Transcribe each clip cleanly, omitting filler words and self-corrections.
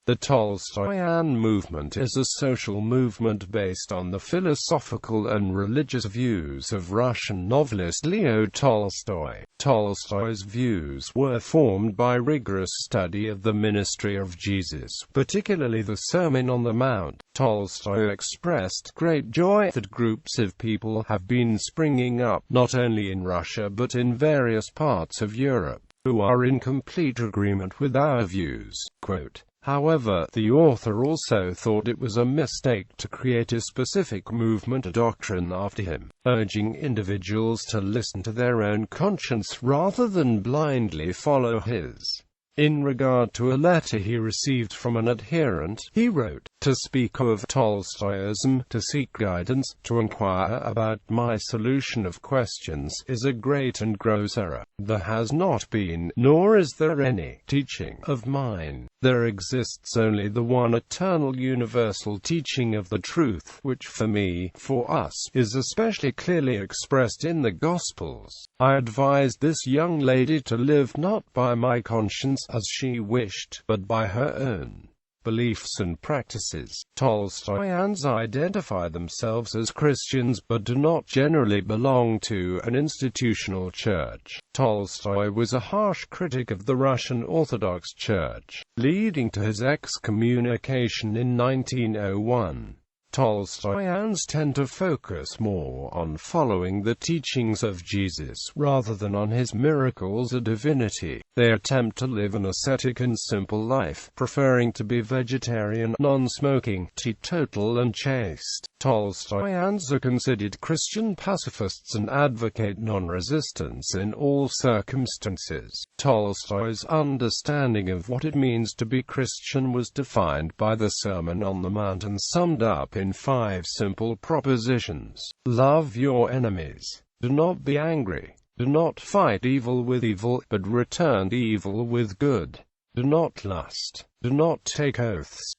The Tolstoyan movement is a social movement based on the philosophical and religious views of Russian novelist Leo Tolstoy. Tolstoy's views were formed by rigorous study of the ministry of Jesus, particularly the Sermon on the Mount. Tolstoy expressed great joy that groups of people have been springing up, not only in Russia but in various parts of Europe, who are in complete agreement with our views. Quote, however, the author also thought it was a mistake to create a specific movement or doctrine after him, urging individuals to listen to their own conscience rather than blindly follow his. In regard to a letter he received from an adherent, he wrote, "To speak of Tolstoyism, to seek guidance, to inquire about my solution of questions, is a great and gross error. There has not been, nor is there any, teaching of mine. There exists only the one eternal universal teaching of the truth, which for me, for us, is especially clearly expressed in the Gospels. I advised this young lady to live not by my conscience, as she wished, but by her own beliefs and practices." Tolstoyans identify themselves as Christians but do not generally belong to an institutional church. Tolstoy was a harsh critic of the Russian Orthodox Church, leading to his excommunication in 1901. Tolstoyans tend to focus more on following the teachings of Jesus rather than on his miracles or divinity. They attempt to live an ascetic and simple life, preferring to be vegetarian, non-smoking, teetotal and chaste. Tolstoyans are considered Christian pacifists and advocate non-resistance in all circumstances. Tolstoy's understanding of what it means to be Christian was defined by the Sermon on the Mount and summed up in 5 simple propositions. Love your enemies. Do not be angry. Do not fight evil with evil, but return evil with good. Do not lust. Do not take oaths.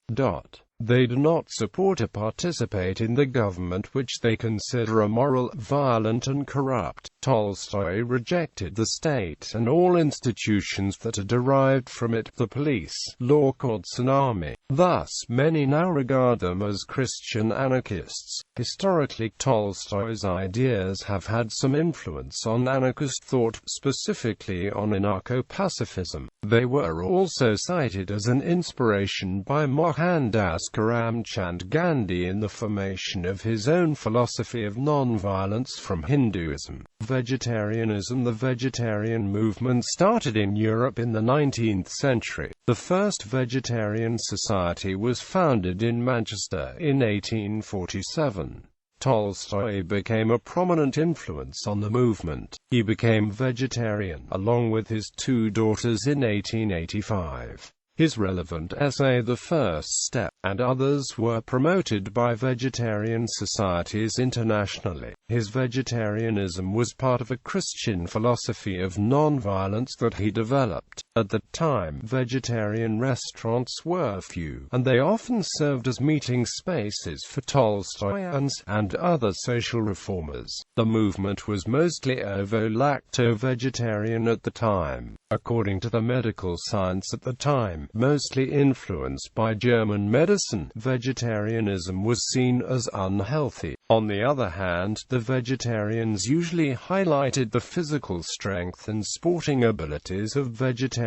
They do not support or participate in the government which they consider immoral, violent and corrupt. Tolstoy rejected the state and all institutions that are derived from it, the police, law courts and army. Thus, many now regard them as Christian anarchists. Historically, Tolstoy's ideas have had some influence on anarchist thought, specifically on anarcho-pacifism. They were also cited as an inspiration by Mohandas Karamchand Gandhi in the formation of his own philosophy of non-violence from Hinduism. Vegetarianism. The vegetarian movement started in Europe in the 19th century. The first vegetarian society was founded in Manchester in 1847. Tolstoy became a prominent influence on the movement. He became vegetarian, along with his 2 daughters, in 1885. His relevant essay The First Step, and others were promoted by vegetarian societies internationally. His vegetarianism was part of a Christian philosophy of non-violence that he developed. At the time, vegetarian restaurants were few, and they often served as meeting spaces for Tolstoyans and other social reformers. The movement was mostly ovo-lacto-vegetarian at the time. According to the medical science at the time, mostly influenced by German medicine, vegetarianism was seen as unhealthy. On the other hand, the vegetarians usually highlighted the physical strength and sporting abilities of vegetarians.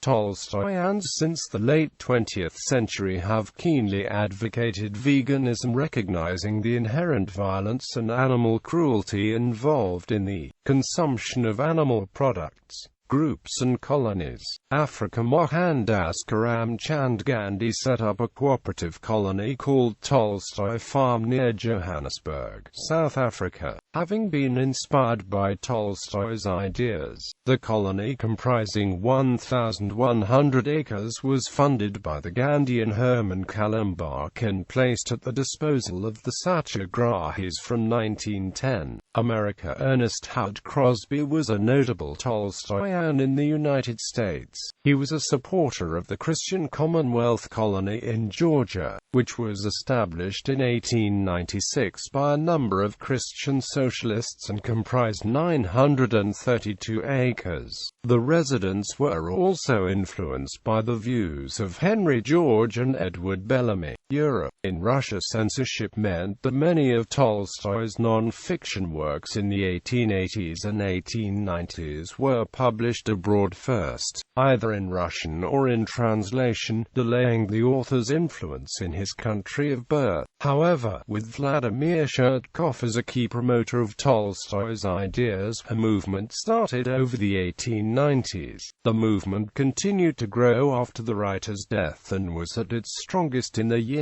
Tolstoyans since the late 20th century have keenly advocated veganism, recognizing the inherent violence and animal cruelty involved in the consumption of animal products. Groups and colonies. Africa. Mohandas Karamchand Gandhi set up a cooperative colony called Tolstoy Farm near Johannesburg, South Africa. Having been inspired by Tolstoy's ideas, the colony, comprising 1,100 acres, was funded by the Gandhian Herman Kallenbach and placed at the disposal of the Satyagrahis from 1910. America. Ernest Howard Crosby was a notable Tolstoyan in the United States. He was a supporter of the Christian Commonwealth colony in Georgia, which was established in 1896 by a number of Christian socialists and comprised 932 acres. The residents were also influenced by the views of Henry George and Edward Bellamy. Europe. In Russia, censorship meant that many of Tolstoy's non-fiction works in the 1880s and 1890s were published abroad first, either in Russian or in translation, delaying the author's influence in his country of birth. However, with Vladimir Chertkov as a key promoter of Tolstoy's ideas, a movement started over the 1890s. The movement continued to grow after the writer's death and was at its strongest in the years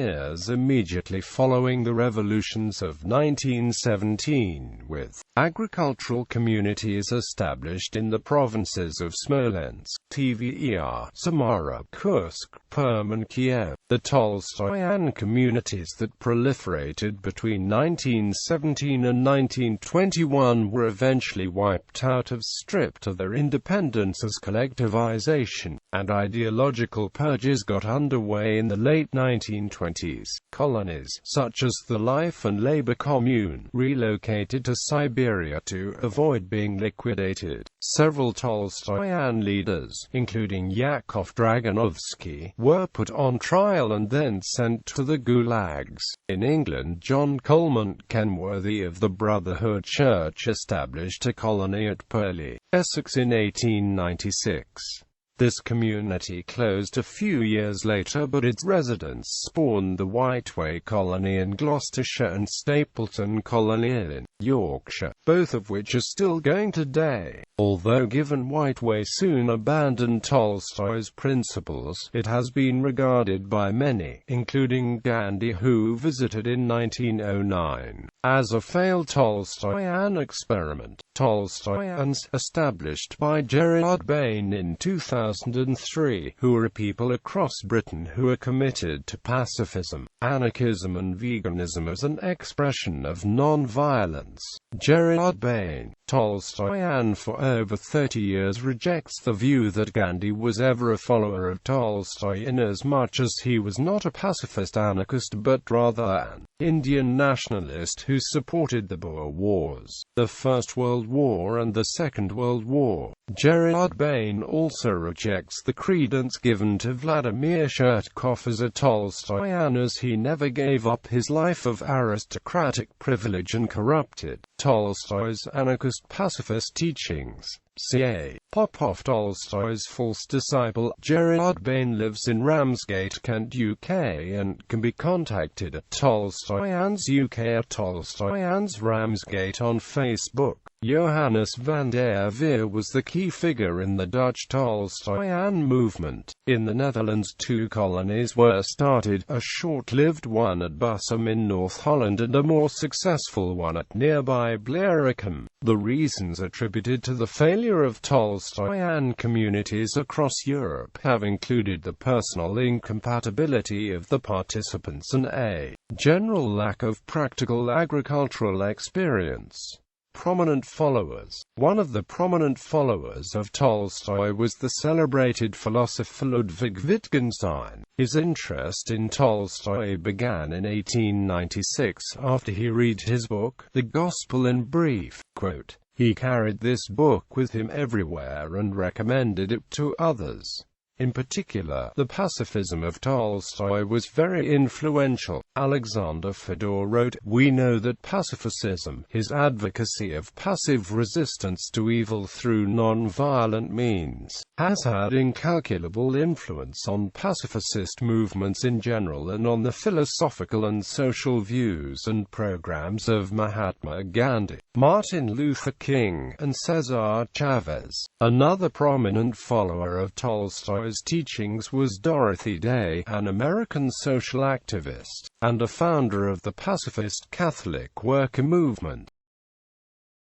immediately following the revolutions of 1917, with agricultural communities established in the provinces of Smolensk, Tver, Samara, Kursk, Perm and Kiev. The Tolstoyan communities that proliferated between 1917 and 1921 were eventually wiped out, stripped of their independence as collectivization, and ideological purges got underway in the late 1920s. Colonies, such as the Life and Labor Commune, relocated to Siberia to avoid being liquidated. Several Tolstoyan leaders, including Yakov Dragonovsky, were put on trial and then sent to the gulags. In England, John Coleman Kenworthy of the Brotherhood Church established a colony at Purley, Essex in 1896. This community closed a few years later, but its residents spawned the Whiteway Colony in Gloucestershire and Stapleton Colony in Yorkshire, both of which are still going today. Although given Whiteway soon abandoned Tolstoy's principles, it has been regarded by many, including Gandhi, who visited in 1909, as a failed Tolstoyan experiment. Tolstoyans, established by Gerard Bain in 2003, who are people across Britain who are committed to pacifism, anarchism and veganism as an expression of non-violence. Gerard Bain, Tolstoyan for over 30 years, rejects the view that Gandhi was ever a follower of Tolstoy inasmuch as he was not a pacifist anarchist but rather an Indian nationalist who supported the Boer Wars, the First World War and the Second World War. Gerard Bain also rejects the credence given to Vladimir Chertkov as a Tolstoyan, as he never gave up his life of aristocratic privilege and corrupted Tolstoy's anarchist pacifist teachings. C.A. Popov, Tolstoy's false disciple. Gerard Bain lives in Ramsgate, Kent, UK, and can be contacted at Tolstoyans UK at Tolstoyans Ramsgate on Facebook. Johannes van der Veer was the key figure in the Dutch Tolstoyan movement. In the Netherlands, 2 colonies were started, a short-lived one at Bussum in North Holland and a more successful one at nearby Blaricum. The reasons attributed to the failure of Tolstoyan communities across Europe have included the personal incompatibility of the participants and a general lack of practical agricultural experience. Prominent followers. One of the prominent followers of Tolstoy was the celebrated philosopher Ludwig Wittgenstein. His interest in Tolstoy began in 1896 after he read his book, The Gospel in Brief. Quote, "He carried this book with him everywhere and recommended it to others. In particular, the pacifism of Tolstoy was very influential." Alexander Fedor wrote, "We know that pacifism, his advocacy of passive resistance to evil through non-violent means, has had incalculable influence on pacifist movements in general and on the philosophical and social views and programs of Mahatma Gandhi, Martin Luther King, and Cesar Chavez." Another prominent follower of Tolstoy's teachings was Dorothy Day, an American social activist, and a founder of the pacifist Catholic worker movement.